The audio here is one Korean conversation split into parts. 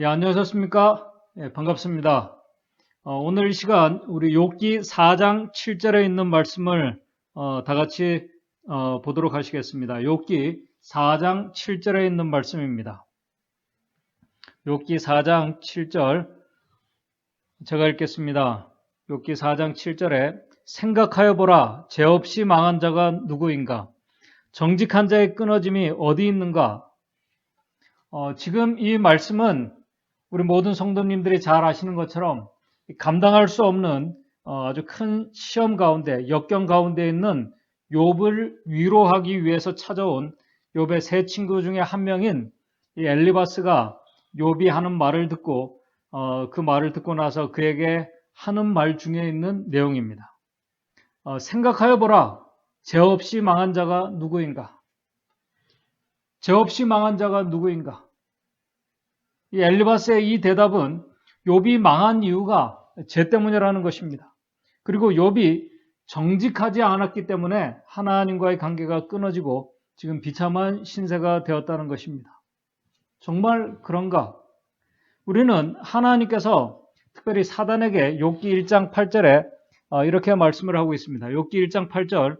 예, 안녕하셨습니까? 예, 반갑습니다. 오늘 이 시간 우리 욥기 4장 7절에 있는 말씀을 다 같이 보도록 하시겠습니다. 욥기 4장 7절에 있는 말씀입니다. 욥기 4장 7절 제가 읽겠습니다. 욥기 4장 7절에 생각하여 보라, 죄 없이 망한 자가 누구인가? 정직한 자의 끊어짐이 어디 있는가? 지금 이 말씀은 우리 모든 성도님들이 잘 아시는 것처럼 감당할 수 없는 아주 큰 시험 가운데, 역경 가운데 있는 욥을 위로하기 위해서 찾아온 욥의 세 친구 중에 한 명인 이 엘리바스가 욥이 하는 말을 듣고 그 말을 듣고 나서 그에게 하는 말 중에 있는 내용입니다. 생각하여 보라, 죄 없이 망한 자가 누구인가? 죄 없이 망한 자가 누구인가? 이 엘리바스의 이 대답은 욥이 망한 이유가 죄 때문이라는 것입니다. 그리고 욥이 정직하지 않았기 때문에 하나님과의 관계가 끊어지고 지금 비참한 신세가 되었다는 것입니다. 정말 그런가? 우리는 하나님께서 특별히 사단에게 욥기 1장 8절에 이렇게 말씀을 하고 있습니다. 욥기 1장 8절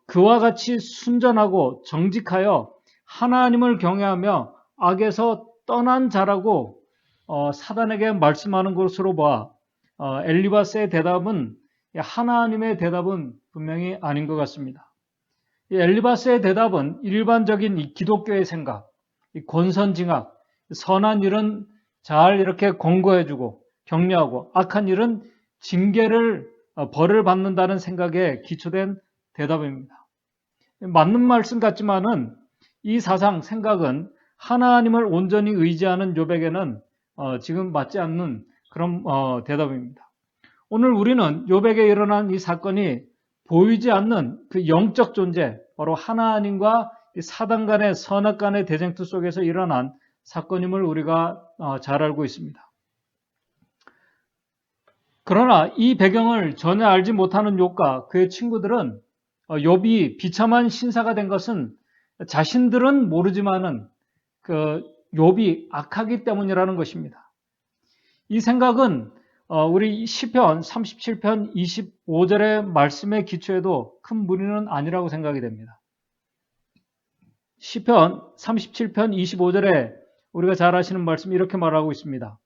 그와 같이 순전하고 정직하여 하나님을 경외하며 악에서 떠난 자라고 사단에게 말씀하는 것으로 봐 엘리바스의 대답은 하나님의 대답은 분명히 아닌 것 같습니다. 이 엘리바스의 대답은 일반적인 이 기독교의 생각, 이 권선징악, 선한 일은 잘 이렇게 권고해주고 격려하고 악한 일은 징계를 벌을 받는다는 생각에 기초된 대답입니다. 맞는 말씀 같지만은 이 사상, 생각은 하나님을 온전히 의지하는 욥에게는 지금 맞지 않는 그런 대답입니다. 오늘 우리는 욥에게 일어난 이 사건이 보이지 않는 그 영적 존재, 바로 하나님과 사단 간의 선악 간의 대쟁투 속에서 일어난 사건임을 우리가 잘 알고 있습니다. 그러나 이 배경을 전혀 알지 못하는 욥과 그의 친구들은 욥이 비참한 신사가 된 것은 자신들은 모르지만은 그 욥이 악하기 때문이라는 것입니다. 이 생각은 우리 시편 37편 25절의 말씀의 기초에도 큰 무리는 아니라고 생각이 됩니다. 시편 37편 25절에 우리가 잘 아시는 말씀이 이렇게 말하고 있습니다.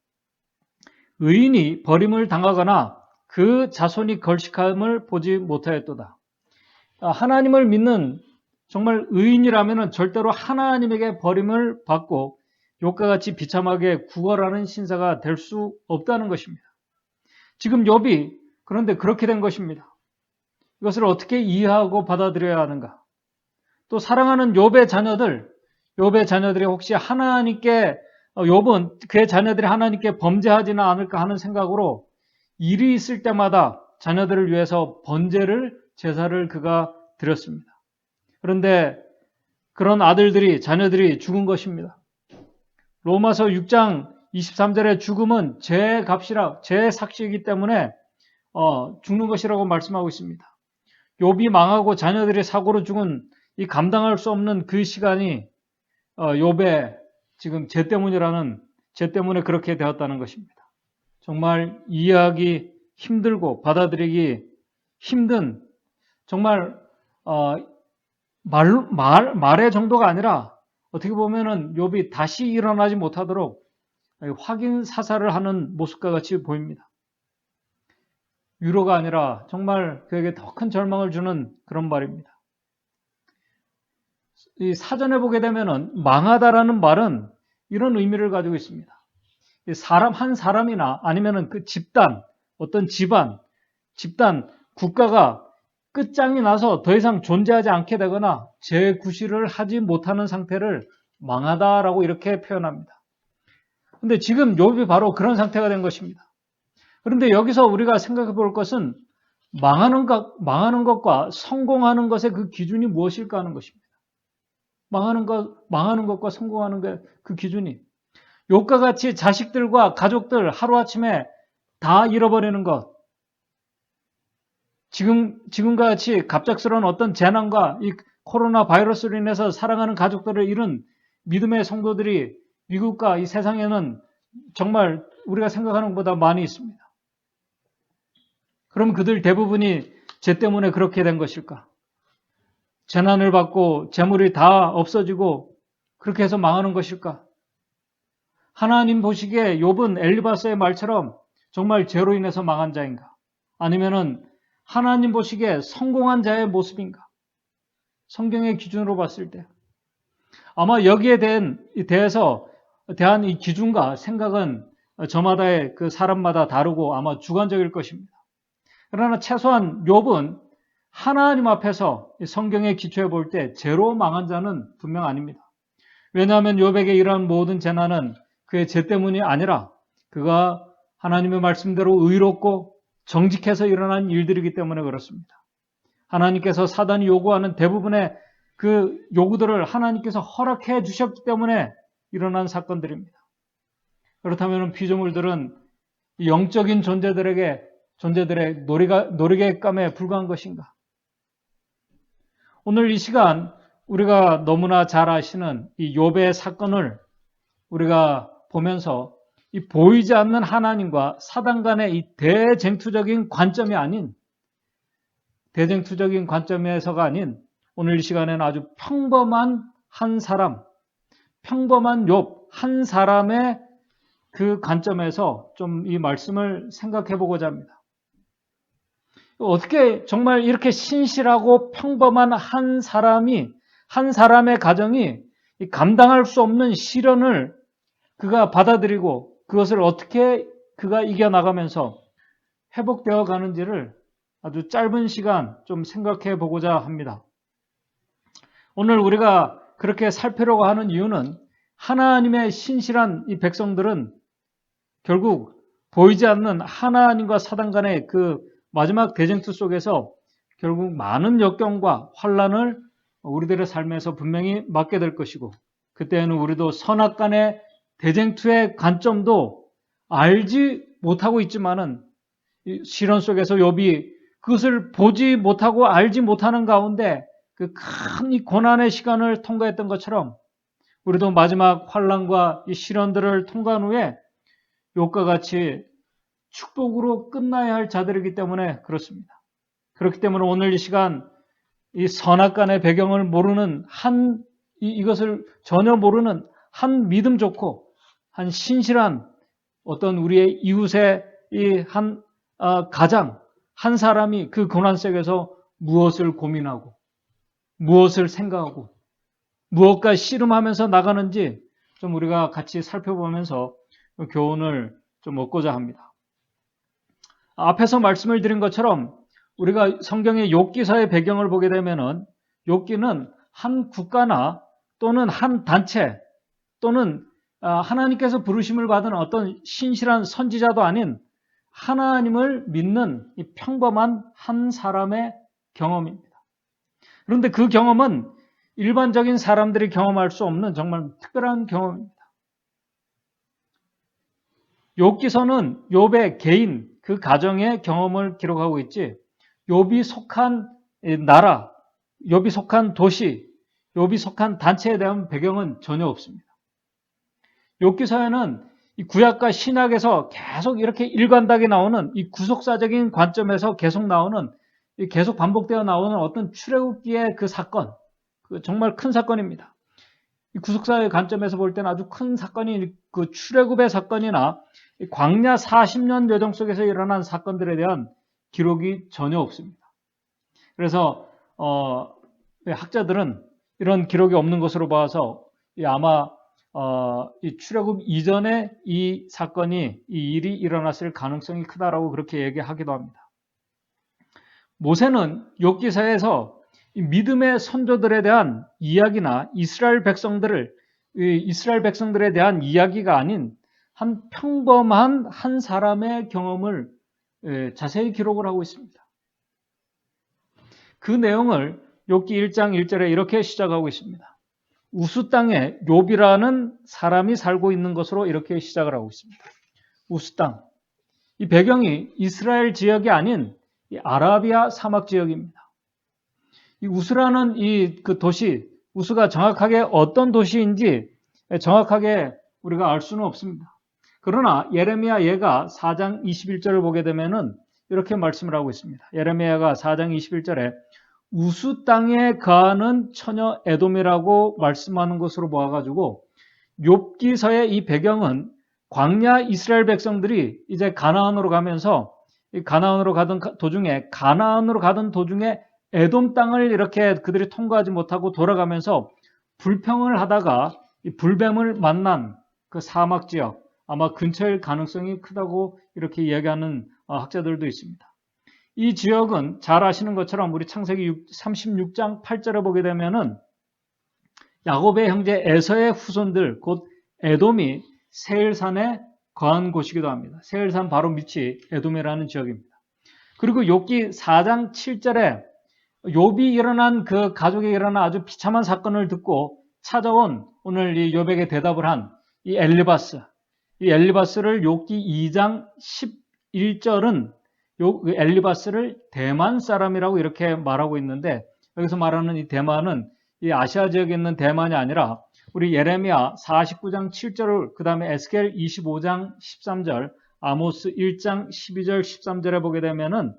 의인이 버림을 당하거나 그 자손이 걸식함을 보지 못하였도다. 하나님을 믿는 정말 의인이라면 절대로 하나님에게 버림을 받고 욥과 같이 비참하게 구걸하는 신사가 될 수 없다는 것입니다. 지금 욥이 그런데 그렇게 된 것입니다. 이것을 어떻게 이해하고 받아들여야 하는가? 또 사랑하는 욥의 자녀들이 혹시 하나님께 욥은 그의 자녀들이 하나님께 범죄하지는 않을까 하는 생각으로 일이 있을 때마다 자녀들을 위해서 번제를 제사를 그가 드렸습니다. 그런데 그런 자녀들이 죽은 것입니다. 로마서 6장 23절에 죽음은 죄의 값이라, 죄의 삭시이기 때문에 죽는 것이라고 말씀하고 있습니다. 욥이 망하고 자녀들이 사고로 죽은 이 감당할 수 없는 그 시간이 욥의 지금 죄 때문에 그렇게 되었다는 것입니다. 정말 이해하기 힘들고 받아들이기 힘든 정말 말의 정도가 아니라 어떻게 보면은 욥이 다시 일어나지 못하도록 확인 사살을 하는 모습과 같이 보입니다. 위로가 아니라 정말 그에게 더 큰 절망을 주는 그런 말입니다. 이 사전에 보게 되면은 망하다라는 말은 이런 의미를 가지고 있습니다. 한 사람이나 아니면은 그 집단, 어떤 집단, 국가가 끝장이 나서 더 이상 존재하지 않게 되거나 재구실을 하지 못하는 상태를 망하다라고 이렇게 표현합니다. 그런데 지금 욥이 바로 그런 상태가 된 것입니다. 그런데 여기서 우리가 생각해 볼 것은 망하는 것과 성공하는 것의 그 기준이 무엇일까 하는 것입니다. 망하는 것과 성공하는 그 기준이 욥과 같이 자식들과 가족들 하루아침에 다 잃어버리는 것, 지금과 같이 갑작스러운 어떤 재난과 이 코로나 바이러스로 인해서 사랑하는 가족들을 잃은 믿음의 성도들이 미국과 이 세상에는 정말 우리가 생각하는 것보다 많이 있습니다. 그럼 그들 대부분이 죄 때문에 그렇게 된 것일까? 재난을 받고 재물이 다 없어지고 그렇게 해서 망하는 것일까? 하나님 보시기에 욥은 엘리바스의 말처럼 정말 죄로 인해서 망한 자인가? 아니면은 하나님 보시기에 성공한 자의 모습인가? 성경의 기준으로 봤을 때 아마 여기에 대한 이 기준과 생각은 저마다의 그 사람마다 다르고 아마 주관적일 것입니다. 그러나 최소한 욥은 하나님 앞에서 성경에 기초해 볼 때 죄로 망한 자는 분명 아닙니다. 왜냐하면 욥에게 이러한 모든 재난은 그의 죄 때문이 아니라 그가 하나님의 말씀대로 의롭고 정직해서 일어난 일들이기 때문에 그렇습니다. 하나님께서 사단이 요구하는 대부분의 그 요구들을 하나님께서 허락해 주셨기 때문에 일어난 사건들입니다. 그렇다면 피조물들은 영적인 존재들의 놀이개감에 불과한 것인가? 오늘 이 시간 우리가 너무나 잘 아시는 이 욥의 사건을 우리가 보면서 이 보이지 않는 하나님과 사단 간의 이 대쟁투적인 관점에서가 아닌 오늘 이 시간에는 아주 평범한 한 사람, 평범한 욥 한 사람의 그 관점에서 좀 이 말씀을 생각해 보고자 합니다. 어떻게 정말 이렇게 신실하고 평범한 한 사람의 가정이 감당할 수 없는 시련을 그가 받아들이고 그것을 어떻게 그가 이겨나가면서 회복되어 가는지를 아주 짧은 시간 좀 생각해 보고자 합니다. 오늘 우리가 그렇게 살피려고 하는 이유는 하나님의 신실한 이 백성들은 결국 보이지 않는 하나님과 사단 간의 그 마지막 대쟁투 속에서 결국 많은 역경과 환난을 우리들의 삶에서 분명히 맞게 될 것이고 그때는 우리도 선악간의 대쟁투의 관점도 알지 못하고 있지만은 시련 속에서 욥이 그것을 보지 못하고 알지 못하는 가운데 그 큰 이 고난의 시간을 통과했던 것처럼 우리도 마지막 환난과 이 시련들을 통과한 후에 욥과 같이 축복으로 끝나야 할 자들이기 때문에 그렇습니다. 그렇기 때문에 오늘 이 시간 이 선악간의 배경을 모르는 이것을 전혀 모르는 한 믿음 좋고 한 신실한 어떤 우리의 이웃의 이 가장 한 사람이 그 고난 속에서 무엇을 고민하고 무엇을 생각하고 무엇과 씨름하면서 나가는지 좀 우리가 같이 살펴보면서 교훈을 좀 얻고자 합니다. 앞에서 말씀을 드린 것처럼 우리가 성경의 욥기서의 배경을 보게 되면은 욥기는 한 국가나 또는 한 단체 또는 하나님께서 부르심을 받은 어떤 신실한 선지자도 아닌 하나님을 믿는 이 평범한 한 사람의 경험입니다. 그런데 그 경험은 일반적인 사람들이 경험할 수 없는 정말 특별한 경험입니다. 욥기서는 욥의 개인, 그 가정의 경험을 기록하고 있지 욥이 속한 나라, 욥이 속한 도시, 욥이 속한 단체에 대한 배경은 전혀 없습니다. 욥기서에는 이 구약과 신약에서 계속 이렇게 일관되게 나오는 이 구속사적인 관점에서 계속 나오는 계속 반복되어 나오는 어떤 출애굽기의 그 사건, 정말 큰 사건입니다. 이 구속사의 관점에서 볼 때는 아주 큰 사건이 그 출애굽의 사건이나 광야 40년 여정 속에서 일어난 사건들에 대한 기록이 전혀 없습니다. 그래서 학자들은 이런 기록이 없는 것으로 봐서 아마 이 출애굽 이전에 이 일이 일어났을 가능성이 크다라고 그렇게 얘기하기도 합니다. 모세는 욥기서에서 믿음의 선조들에 대한 이야기나 이스라엘 백성들에 대한 이야기가 아닌 한 평범한 한 사람의 경험을 자세히 기록을 하고 있습니다. 그 내용을 욥기 1장 1절에 이렇게 시작하고 있습니다. 우스 땅에 욥이라는 사람이 살고 있는 것으로 이렇게 시작을 하고 있습니다. 우스 땅. 이 배경이 이스라엘 지역이 아닌 이 아라비아 사막 지역입니다. 이 우스라는 그 도시, 우스가 정확하게 어떤 도시인지 정확하게 우리가 알 수는 없습니다. 그러나 예레미야 얘가 4장 21절을 보게 되면은 이렇게 말씀을 하고 있습니다. 예레미야가 4장 21절에 우수 땅에 거하는 처녀 에돔이라고 말씀하는 것으로 보아가지고 욥기서의 이 배경은 광야 이스라엘 백성들이 이제 가나안으로 가면서 가나안으로 가던 도중에 에돔 땅을 이렇게 그들이 통과하지 못하고 돌아가면서 불평을 하다가 이 불뱀을 만난 그 사막 지역, 아마 근처일 가능성이 크다고 이렇게 이야기하는 학자들도 있습니다. 이 지역은 잘 아시는 것처럼 우리 창세기 36장 8절에 보게 되면은 야곱의 형제 에서의 후손들 곧 에돔이 세일산에 거한 곳이기도 합니다. 세일산 바로 밑이 에돔이라는 지역입니다. 그리고 욥기 4장 7절에 욥이 일어난 그 가족에 일어난 아주 비참한 사건을 듣고 찾아온 오늘 이 욥에게 대답을 한 이 엘리바스를 욥기 2장 11절은 엘리바스를 대만 사람이라고 이렇게 말하고 있는데 여기서 말하는 이 대만은 이 아시아 지역에 있는 대만이 아니라 우리 예레미야 49장 7절을 그 다음에 에스겔 25장 13절 아모스 1장 12절 13절에 보게 되면은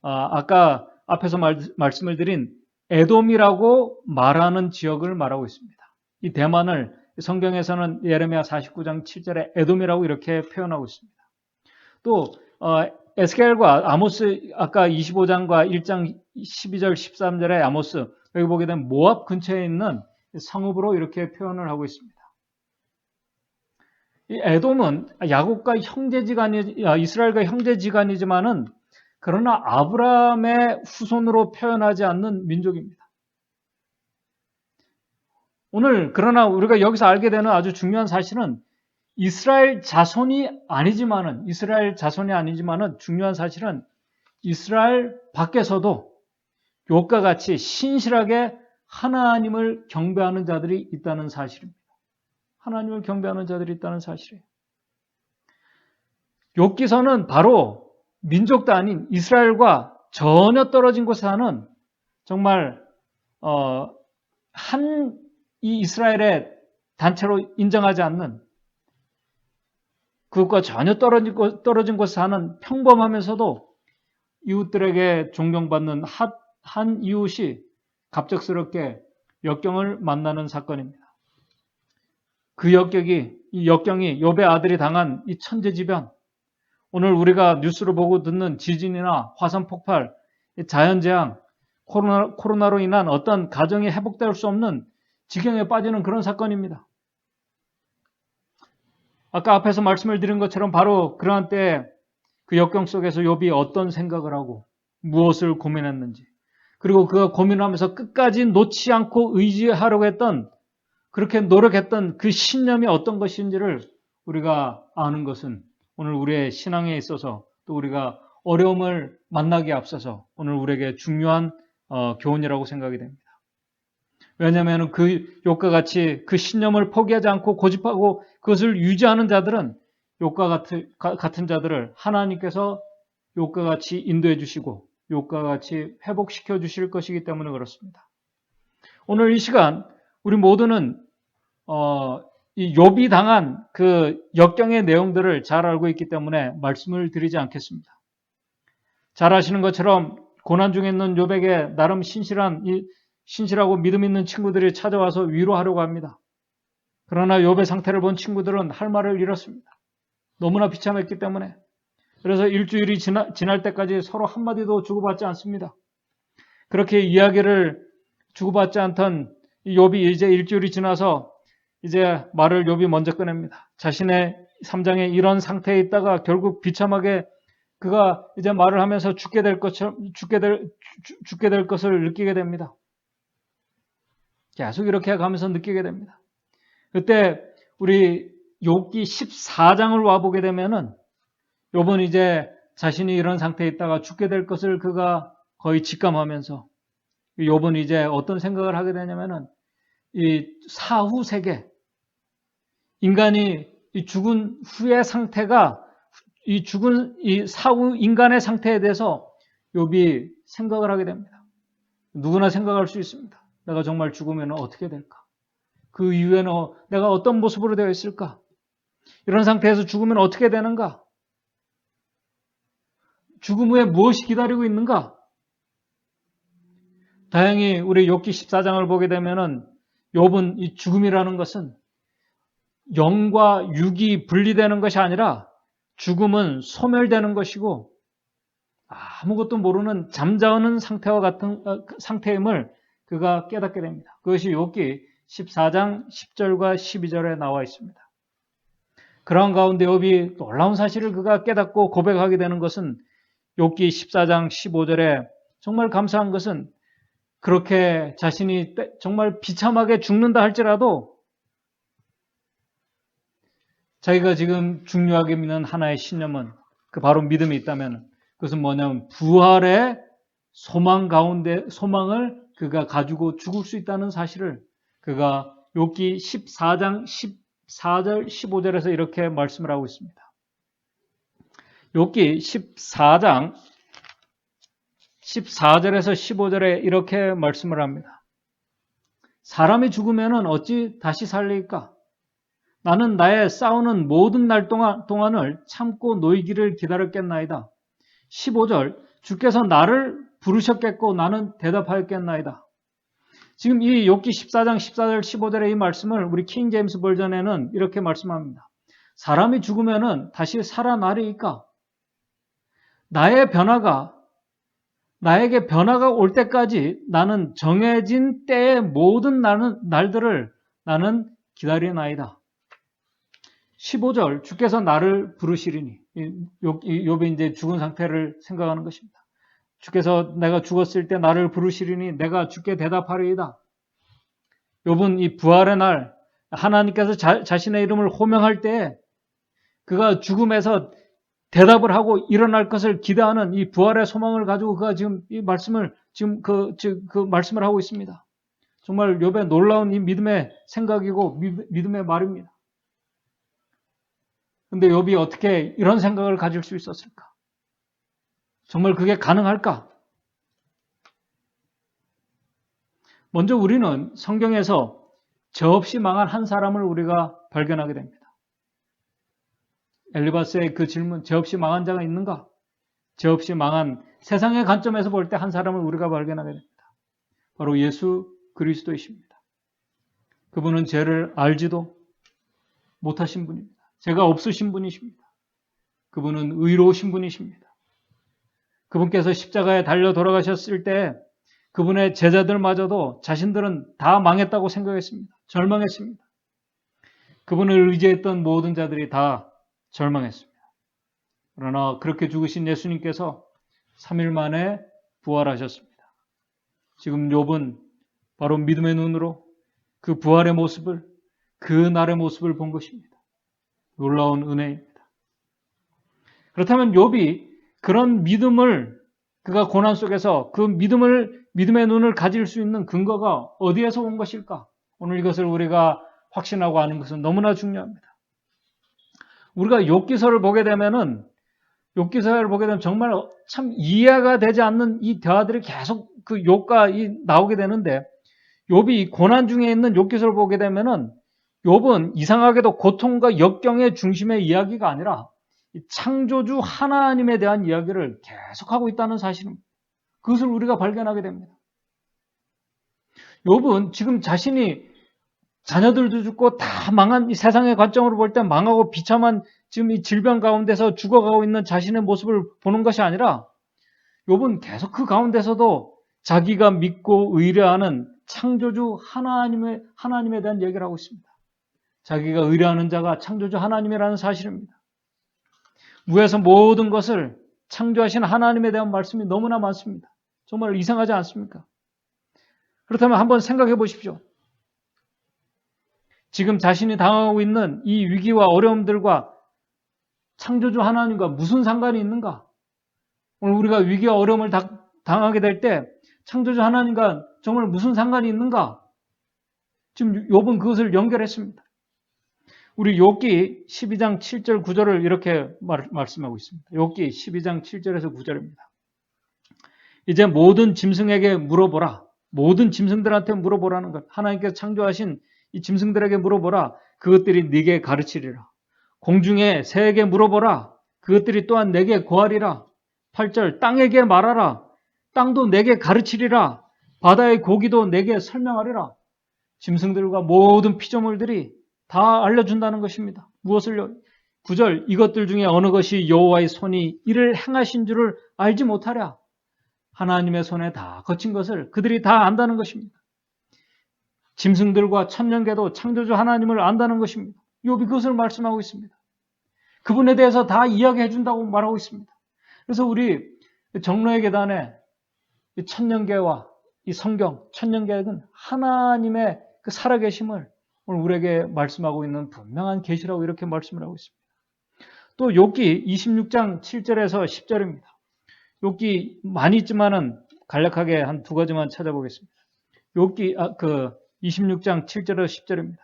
아까 앞에서 말씀을 드린 에돔이라고 말하는 지역을 말하고 있습니다. 이 대만을 성경에서는 예레미야 49장 7절에 에돔이라고 이렇게 표현하고 있습니다. 또 에스겔과 아모스 아까 25장과 1장 12절 13절에 아모스 여기 보게 되면 모압 근처에 있는 성읍으로 이렇게 표현을 하고 있습니다. 이 에돔은 야곱과 이스라엘과 형제지간이지만은 그러나 아브라함의 후손으로 표현하지 않는 민족입니다. 오늘 그러나 우리가 여기서 알게 되는 아주 중요한 사실은 이스라엘 자손이 아니지만은 중요한 사실은 이스라엘 밖에서도 욥과 같이 신실하게 하나님을 경배하는 자들이 있다는 사실입니다. 하나님을 경배하는 자들이 있다는 사실이에요. 욥기서는 바로 민족도 아닌 이스라엘과 전혀 떨어진 곳에 사는 정말 이 이스라엘의 단체로 인정하지 않는 그것과 전혀 떨어진 곳에 사는 평범하면서도 이웃들에게 존경받는 한 이웃이 갑작스럽게 역경을 만나는 사건입니다. 이 역경이 욥의 아들이 당한 이 천재지변, 오늘 우리가 뉴스를 보고 듣는 지진이나 화산 폭발, 자연재앙, 코로나로 인한 어떤 가정이 회복될 수 없는 지경에 빠지는 그런 사건입니다. 아까 앞에서 말씀을 드린 것처럼 바로 그러한 때에 그 역경 속에서 욥이 어떤 생각을 하고 무엇을 고민했는지, 그리고 그 고민하면서 끝까지 놓지 않고 의지하려고 했던, 그렇게 노력했던 그 신념이 어떤 것인지를 우리가 아는 것은 오늘 우리의 신앙에 있어서 또 우리가 어려움을 만나기에 앞서서 오늘 우리에게 중요한 교훈이라고 생각이 됩니다. 왜냐하면 그 욥과 같이 그 신념을 포기하지 않고 고집하고 그것을 유지하는 자들은 욥과 같은 자들을 하나님께서 욥과 같이 인도해 주시고 욥과 같이 회복시켜 주실 것이기 때문에 그렇습니다. 오늘 이 시간 우리 모두는 이 욥이 당한 그 역경의 내용들을 잘 알고 있기 때문에 말씀을 드리지 않겠습니다. 잘 아시는 것처럼 고난 중에 있는 욥에게 나름 신실하고 믿음 있는 친구들이 찾아와서 위로하려고 합니다. 그러나 욥의 상태를 본 친구들은 할 말을 잃었습니다. 너무나 비참했기 때문에. 그래서 일주일이 지날 때까지 서로 한마디도 주고받지 않습니다. 그렇게 이야기를 주고받지 않던 욥이 이제 일주일이 지나서 이제 말을 욥이 먼저 꺼냅니다. 자신의 3장에 이런 상태에 있다가 결국 비참하게 그가 이제 말을 하면서 죽게 될 것을 느끼게 됩니다. 계속 이렇게 가면서 느끼게 됩니다. 그때 우리 욥기 14장을 와보게 되면은 욥은 이제 자신이 이런 상태에 있다가 죽게 될 것을 그가 거의 직감하면서 욥은 이제 어떤 생각을 하게 되냐면은 이 사후 세계, 인간이 이 죽은 후의 상태가 이 사후 인간의 상태에 대해서 욥이 생각을 하게 됩니다. 누구나 생각할 수 있습니다. 내가 정말 죽으면 어떻게 될까? 그 이후에는 내가 어떤 모습으로 되어 있을까? 이런 상태에서 죽으면 어떻게 되는가? 죽음 후에 무엇이 기다리고 있는가? 다행히 우리 욥기 14장을 보게 되면은 욥은 이 죽음이라는 것은 영과 육이 분리되는 것이 아니라 죽음은 소멸되는 것이고 아무것도 모르는 잠자는 상태와 같은 상태임을 그가 깨닫게 됩니다. 그것이 욥기 14장 10절과 12절에 나와 있습니다. 그런 가운데 욥이 놀라운 사실을 그가 깨닫고 고백하게 되는 것은 욥기 14장 15절에 정말 감사한 것은 그렇게 자신이 정말 비참하게 죽는다 할지라도 자기가 지금 중요하게 믿는 하나의 신념은 그 바로 믿음이 있다면 그것은 뭐냐면 부활의 소망 가운데 소망을 그가 가지고 죽을 수 있다는 사실을 그가 욥기 14장 14절 15절에서 이렇게 말씀을 하고 있습니다. 욥기 14장 14절에서 15절에 이렇게 말씀을 합니다. 사람이 죽으면 어찌 다시 살릴까? 나는 나의 싸우는 모든 날 동안을 참고 노이기를 기다렸겠나이다. 15절 주께서 나를 부르셨겠고 나는 대답하였겠나이다. 지금 이 욥기 14장 14절 15절의 이 말씀을 우리 킹 제임스 버전에는 이렇게 말씀합니다. 사람이 죽으면 다시 살아나리이까? 나에게 변화가 올 때까지 나는 정해진 때의 모든 날들을 나는 기다리나이다. 15절 주께서 나를 부르시리니 욥이 이제 죽은 상태를 생각하는 것입니다. 주께서 내가 죽었을 때 나를 부르시리니 내가 주께 대답하리이다. 욥은 이 부활의 날 하나님께서 자신의 이름을 호명할 때 그가 죽음에서 대답을 하고 일어날 것을 기대하는 이 부활의 소망을 가지고 그가 지금 이 말씀을 그 말씀을 하고 있습니다. 정말 욥의 놀라운 이 믿음의 생각이고 믿음의 말입니다. 근데 욥이 어떻게 이런 생각을 가질 수 있었을까? 정말 그게 가능할까? 먼저 우리는 성경에서 저 없이 망한 한 사람을 우리가 발견하게 됩니다. 엘리바스의 그 질문, 저 없이 망한 자가 있는가? 저 없이 망한 세상의 관점에서 볼 때 한 사람을 우리가 발견하게 됩니다. 바로 예수 그리스도이십니다. 그분은 죄를 알지도 못하신 분입니다. 죄가 없으신 분이십니다. 그분은 의로우신 분이십니다. 그분께서 십자가에 달려 돌아가셨을 때 그분의 제자들마저도 자신들은 다 망했다고 생각했습니다. 절망했습니다. 그분을 의지했던 모든 자들이 다 절망했습니다. 그러나 그렇게 죽으신 예수님께서 3일 만에 부활하셨습니다. 지금 욥은 바로 믿음의 눈으로 그 부활의 모습을, 그 날의 모습을 본 것입니다. 놀라운 은혜입니다. 그렇다면 욥이 그런 믿음을 그가 고난 속에서 그 믿음의 눈을 가질 수 있는 근거가 어디에서 온 것일까? 오늘 이것을 우리가 확신하고 아는 것은 너무나 중요합니다. 우리가 욥기서를 보게 되면 정말 참 이해가 되지 않는 이 대화들이 계속 그 욥과 나오게 되는데 욥이 고난 중에 있는 욥기서를 보게 되면은 욥은 이상하게도 고통과 역경의 중심의 이야기가 아니라 창조주 하나님에 대한 이야기를 계속하고 있다는 사실입니다. 그것을 우리가 발견하게 됩니다. 욥은 지금 자신이 자녀들도 죽고 다 망한 이 세상의 관점으로 볼 때 망하고 비참한 지금 이 질병 가운데서 죽어가고 있는 자신의 모습을 보는 것이 아니라 욥은 계속 그 가운데서도 자기가 믿고 의뢰하는 창조주 하나님에 대한 얘기를 하고 있습니다. 자기가 의뢰하는 자가 창조주 하나님이라는 사실입니다. 무에서 모든 것을 창조하신 하나님에 대한 말씀이 너무나 많습니다. 정말 이상하지 않습니까? 그렇다면 한번 생각해 보십시오. 지금 자신이 당하고 있는 이 위기와 어려움들과 창조주 하나님과 무슨 상관이 있는가? 오늘 우리가 위기와 어려움을 당하게 될 때 창조주 하나님과 정말 무슨 상관이 있는가? 지금 욥은 그것을 연결했습니다. 우리 욥기 12장 7절 9절을 이렇게 말씀하고 있습니다. 욥기 12장 7절에서 9절입니다. 이제 모든 짐승에게 물어보라. 모든 짐승들한테 물어보라는 것. 하나님께서 창조하신 이 짐승들에게 물어보라. 그것들이 네게 가르치리라. 공중에 새에게 물어보라. 그것들이 또한 내게 고하리라. 8절 땅에게 말하라. 땅도 내게 가르치리라. 바다의 고기도 내게 설명하리라. 짐승들과 모든 피조물들이 다 알려준다는 것입니다. 무엇을요? 9절 이것들 중에 어느 것이 여호와의 손이 이를 행하신 줄을 알지 못하랴. 하나님의 손에 다 거친 것을 그들이 다 안다는 것입니다. 짐승들과 천년개도 창조주 하나님을 안다는 것입니다. 욥이 그것을 말씀하고 있습니다. 그분에 대해서 다 이야기해 준다고 말하고 있습니다. 그래서 우리 정로의 계단에 이 천년계와 이 성경, 천년계는 하나님의 그 살아계심을 오늘 우리에게 말씀하고 있는 분명한 계시라고 이렇게 말씀을 하고 있습니다. 또 욥기 26장 7절에서 10절입니다. 욥기 많이 있지만은 간략하게 한 두 가지만 찾아보겠습니다. 욥기 26장 7절에서 10절입니다.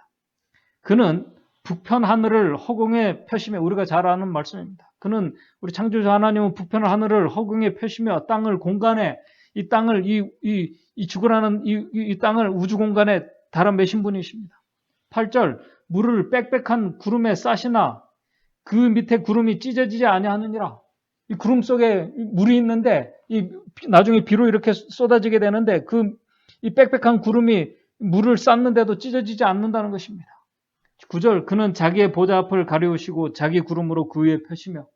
그는 북편 하늘을 허공에 펴시며, 우리가 잘 아는 말씀입니다. 그는 우리 창조주 하나님은 북편 하늘을 허공에 펴시며 땅을 공간에 이 땅을 이 죽으라는 이 땅을 우주 공간에 달아 매신 분이십니다. 8절 물을 빽빽한 구름에 싸시나 그 밑에 구름이 찢어지지 아니하느니라. 이 구름 속에 물이 있는데 나중에 비로 이렇게 쏟아지게 되는데 이 빽빽한 구름이 물을 쌌는데도 찢어지지 않는다는 것입니다. 9절 그는 자기의 보좌 앞을 가리우시고 자기 구름으로 그 위에 펴시며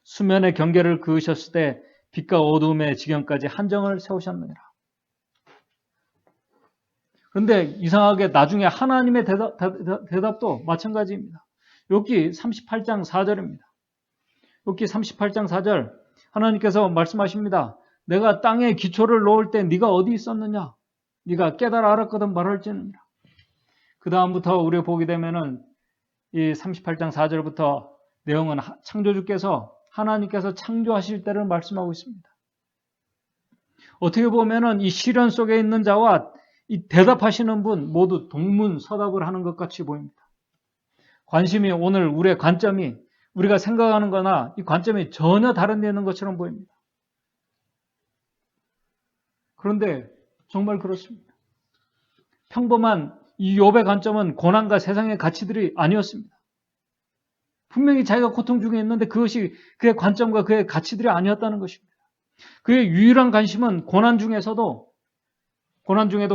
수면의 경계를 그으셨을 때 빛과 어두움의 지경까지 한정을 세우셨느니라. 그런데 이상하게 나중에 하나님의 대답도 마찬가지입니다. 욥기 38장 4절입니다. 욥기 38장 4절 하나님께서 말씀하십니다. 내가 땅에 기초를 놓을 때 네가 어디 있었느냐? 네가 깨달아 알았거든 말할지니라. 그 다음부터 우리가 보게 되면은 이 38장 4절부터 내용은 창조주께서 하나님께서 창조하실 때를 말씀하고 있습니다. 어떻게 보면은 이 시련 속에 있는 자와 이 대답하시는 분 모두 동문서답을 하는 것 같이 보입니다. 관심이 오늘 우리의 관점이 우리가 생각하는 거나 이 관점이 전혀 다른 데 있는 것처럼 보입니다. 그런데 정말 그렇습니다. 평범한 이 욥의 관점은 고난과 세상의 가치들이 아니었습니다. 분명히 자기가 고통 중에 있는데 그것이 그의 관점과 그의 가치들이 아니었다는 것입니다. 그의 유일한 관심은 고난 중에도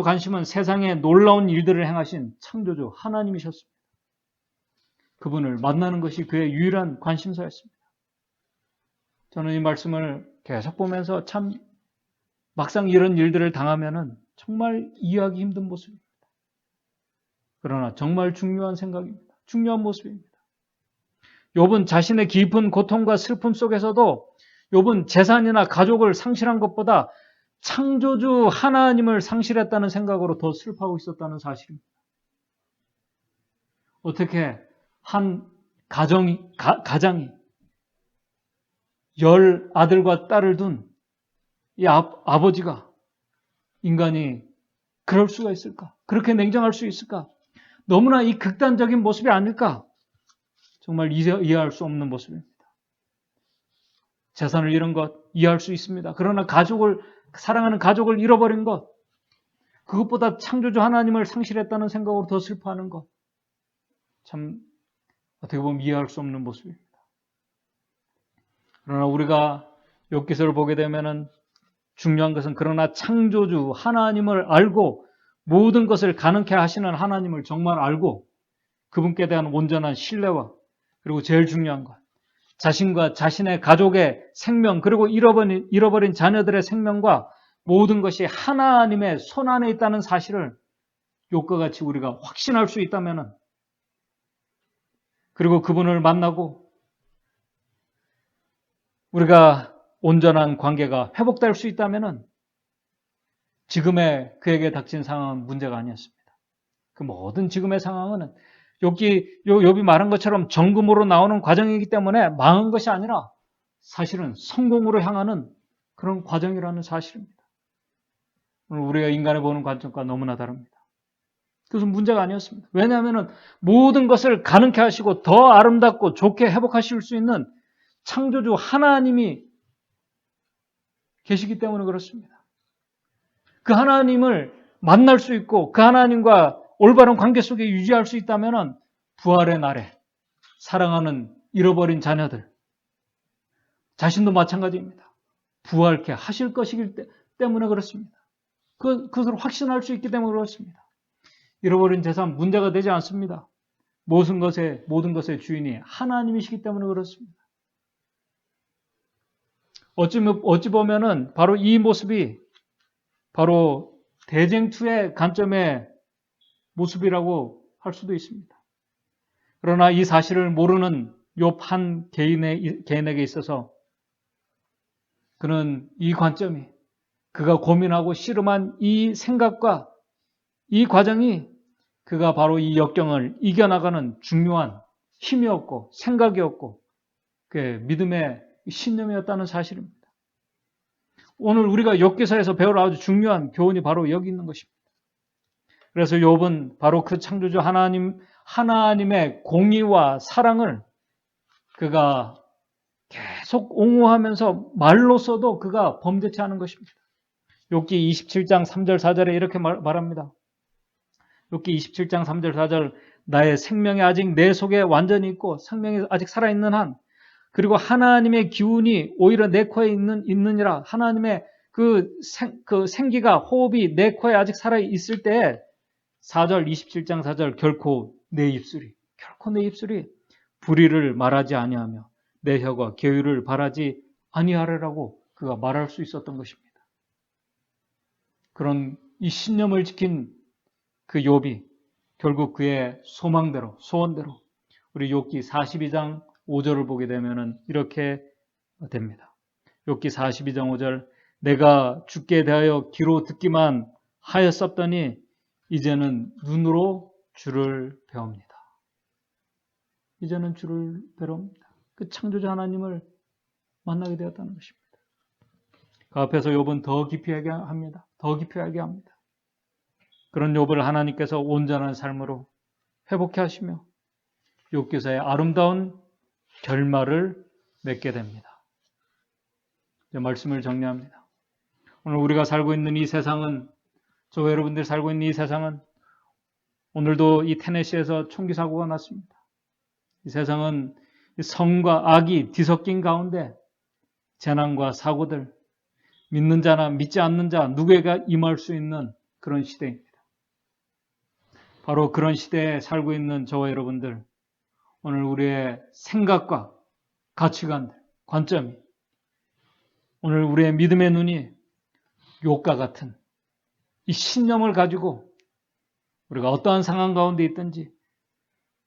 관심은 세상에 놀라운 일들을 행하신 창조주 하나님이셨습니다. 그분을 만나는 것이 그의 유일한 관심사였습니다. 저는 이 말씀을 계속 보면서 참 막상 이런 일들을 당하면은 정말 이해하기 힘든 모습입니다. 그러나 정말 중요한 생각입니다. 중요한 모습입니다. 욥은 자신의 깊은 고통과 슬픔 속에서도 욥은 재산이나 가족을 상실한 것보다 창조주 하나님을 상실했다는 생각으로 더 슬퍼하고 있었다는 사실입니다. 어떻게 한 가장이 10 아들과 딸을 둔 이 아버지가 인간이 그럴 수가 있을까? 그렇게 냉정할 수 있을까? 너무나 이 극단적인 모습이 아닐까? 정말 이해할 수 없는 모습입니다. 재산을 잃은 것 이해할 수 있습니다. 그러나 사랑하는 가족을 잃어버린 것, 그것보다 창조주 하나님을 상실했다는 생각으로 더 슬퍼하는 것, 참 어떻게 보면 이해할 수 없는 모습입니다. 그러나 우리가 욥기서를 보게 되면은 중요한 것은 그러나 창조주 하나님을 알고 모든 것을 가능케 하시는 하나님을 정말 알고 그분께 대한 온전한 신뢰와 그리고 제일 중요한 것, 자신과 자신의 가족의 생명 그리고 잃어버린 자녀들의 생명과 모든 것이 하나님의 손 안에 있다는 사실을 욥과 같이 우리가 확신할 수 있다면은, 그리고 그분을 만나고 우리가 온전한 관계가 회복될 수 있다면은 지금의 그에게 닥친 상황은 문제가 아니었습니다. 그 모든 지금의 상황은 욥이 말한 것처럼 정금으로 나오는 과정이기 때문에 망한 것이 아니라 사실은 성공으로 향하는 그런 과정이라는 사실입니다. 오늘 우리가 인간을 보는 관점과 너무나 다릅니다. 그것은 문제가 아니었습니다. 왜냐하면 모든 것을 가능케 하시고 더 아름답고 좋게 회복하실 수 있는 창조주 하나님이 계시기 때문에 그렇습니다. 그 하나님을 만날 수 있고 그 하나님과 올바른 관계 속에 유지할 수 있다면 부활의 날에 사랑하는 잃어버린 자녀들, 자신도 마찬가지입니다. 부활케 하실 것이기 때문에 그렇습니다. 그것을 확신할 수 있기 때문에 그렇습니다. 잃어버린 재산 문제가 되지 않습니다. 모든 것의 주인이 하나님이시기 때문에 그렇습니다. 어찌 보면은 바로 이 모습이 바로 대쟁투의 관점의 모습이라고 할 수도 있습니다. 그러나 이 사실을 모르는 욥 한 개인에게 있어서 그는 이 관점이, 그가 고민하고 씨름한 이 생각과 이 과정이 그가 바로 이 역경을 이겨나가는 중요한 힘이었고 생각이었고 그 믿음의 신념이었다는 사실입니다. 오늘 우리가 욥기서에서 배울 아주 중요한 교훈이 바로 여기 있는 것입니다. 그래서 욥은 바로 그 창조주 하나님의 공의와 사랑을 그가 계속 옹호하면서 말로서도 그가 범죄치 않은 것입니다. 욥기 27장 3절 4절에 이렇게 말합니다. 욥기 27장 3절 4절 나의 생명이 아직 내 속에 완전히 있고 생명이 아직 살아있는 한 그리고 하나님의 기운이 오히려 내 코에 있느니라. 하나님의 그 생기가 호흡이 내 코에 아직 살아있을 때에 4절 27장 4절 결코 내 입술이 불의를 말하지 아니하며 내 혀가 계율을 바라지 아니하리라고 그가 말할 수 있었던 것입니다. 그런 이 신념을 지킨 그 욥이 결국 그의 소망대로 소원대로 우리 욥기 42장 5절을 보게 되면은 이렇게 됩니다. 욥기 42장 5절 내가 주께 대하여 귀로 듣기만 하였었더니 이제는 눈으로 주를 배웁니다. 이제는 주를 배웁니다. 그 창조자 하나님을 만나게 되었다는 것입니다. 그 앞에서 욥은 더 깊이 얘기합니다. 더 깊이 얘기합니다. 그런 욥을 하나님께서 온전한 삶으로 회복해 하시며 욥기서의 아름다운 결말을 맺게 됩니다. 이제 말씀을 정리합니다. 오늘 우리가 살고 있는 이 세상은 저와 여러분들이 살고 있는 이 세상은 오늘도 이 테네시에서 총기 사고가 났습니다. 이 세상은 성과 악이 뒤섞인 가운데 재난과 사고들, 믿는 자나 믿지 않는 자 누구에게 임할 수 있는 그런 시대입니다. 바로 그런 시대에 살고 있는 저와 여러분들, 오늘 우리의 생각과 가치관들, 관점이 오늘 우리의 믿음의 눈이 욥과 같은 이 신념을 가지고 우리가 어떠한 상황 가운데 있든지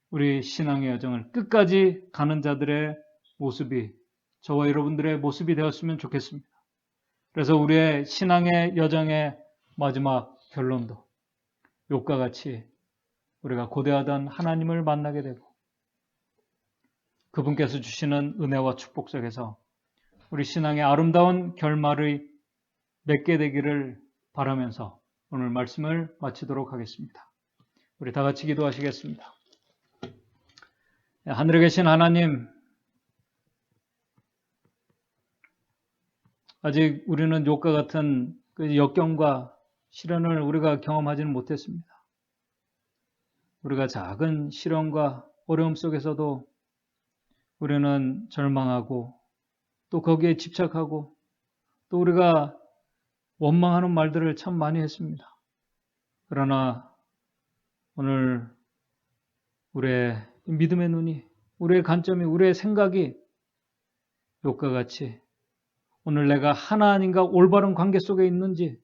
우리 신앙의 여정을 끝까지 가는 자들의 모습이 저와 여러분들의 모습이 되었으면 좋겠습니다. 그래서 우리의 신앙의 여정의 마지막 결론도 욥과 같이 우리가 고대하던 하나님을 만나게 되고 그분께서 주시는 은혜와 축복 속에서 우리 신앙의 아름다운 결말을 맺게 되기를 바라면서 오늘 말씀을 마치도록 하겠습니다. 우리 다 같이 기도하시겠습니다. 하늘에 계신 하나님, 아직 우리는 욥과 같은 그 역경과 시련을 우리가 경험하지는 못했습니다. 우리가 작은 시련과 어려움 속에서도 우리는 절망하고 또 거기에 집착하고 또 우리가 원망하는 말들을 참 많이 했습니다. 그러나 오늘 우리의 믿음의 눈이, 우리의 관점이, 우리의 생각이 욥과 같이 오늘 내가 하나님과 올바른 관계 속에 있는지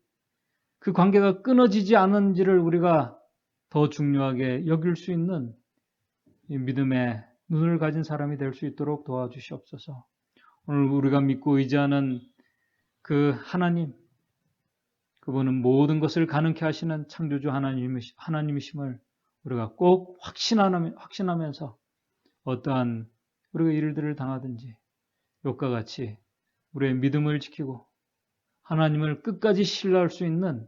그 관계가 끊어지지 않은지를 우리가 더 중요하게 여길 수 있는 이 믿음의 눈을 가진 사람이 될 수 있도록 도와주시옵소서. 오늘 우리가 믿고 의지하는 그 하나님, 그분은 모든 것을 가능케 하시는 창조주 하나님이심을 우리가 꼭 확신하면서 어떠한 우리가 일들을 당하든지 욥과 같이 우리의 믿음을 지키고 하나님을 끝까지 신뢰할 수 있는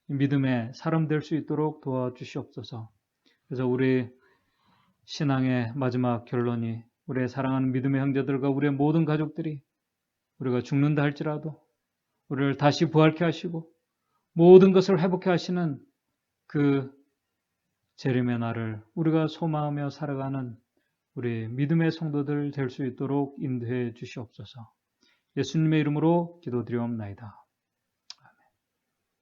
믿음의 사람 될 수 있도록 도와주시옵소서. 그래서 우리 신앙의 마지막 결론이 우리의 사랑하는 믿음의 형제들과 우리의 모든 가족들이 우리가 죽는다 할지라도 우리를 다시 부활케 하시고 모든 것을 회복케 하시는 그 재림의 날을 우리가 소망하며 살아가는 우리 믿음의 성도들 될 수 있도록 인도해 주시옵소서. 예수님의 이름으로 기도드리옵나이다.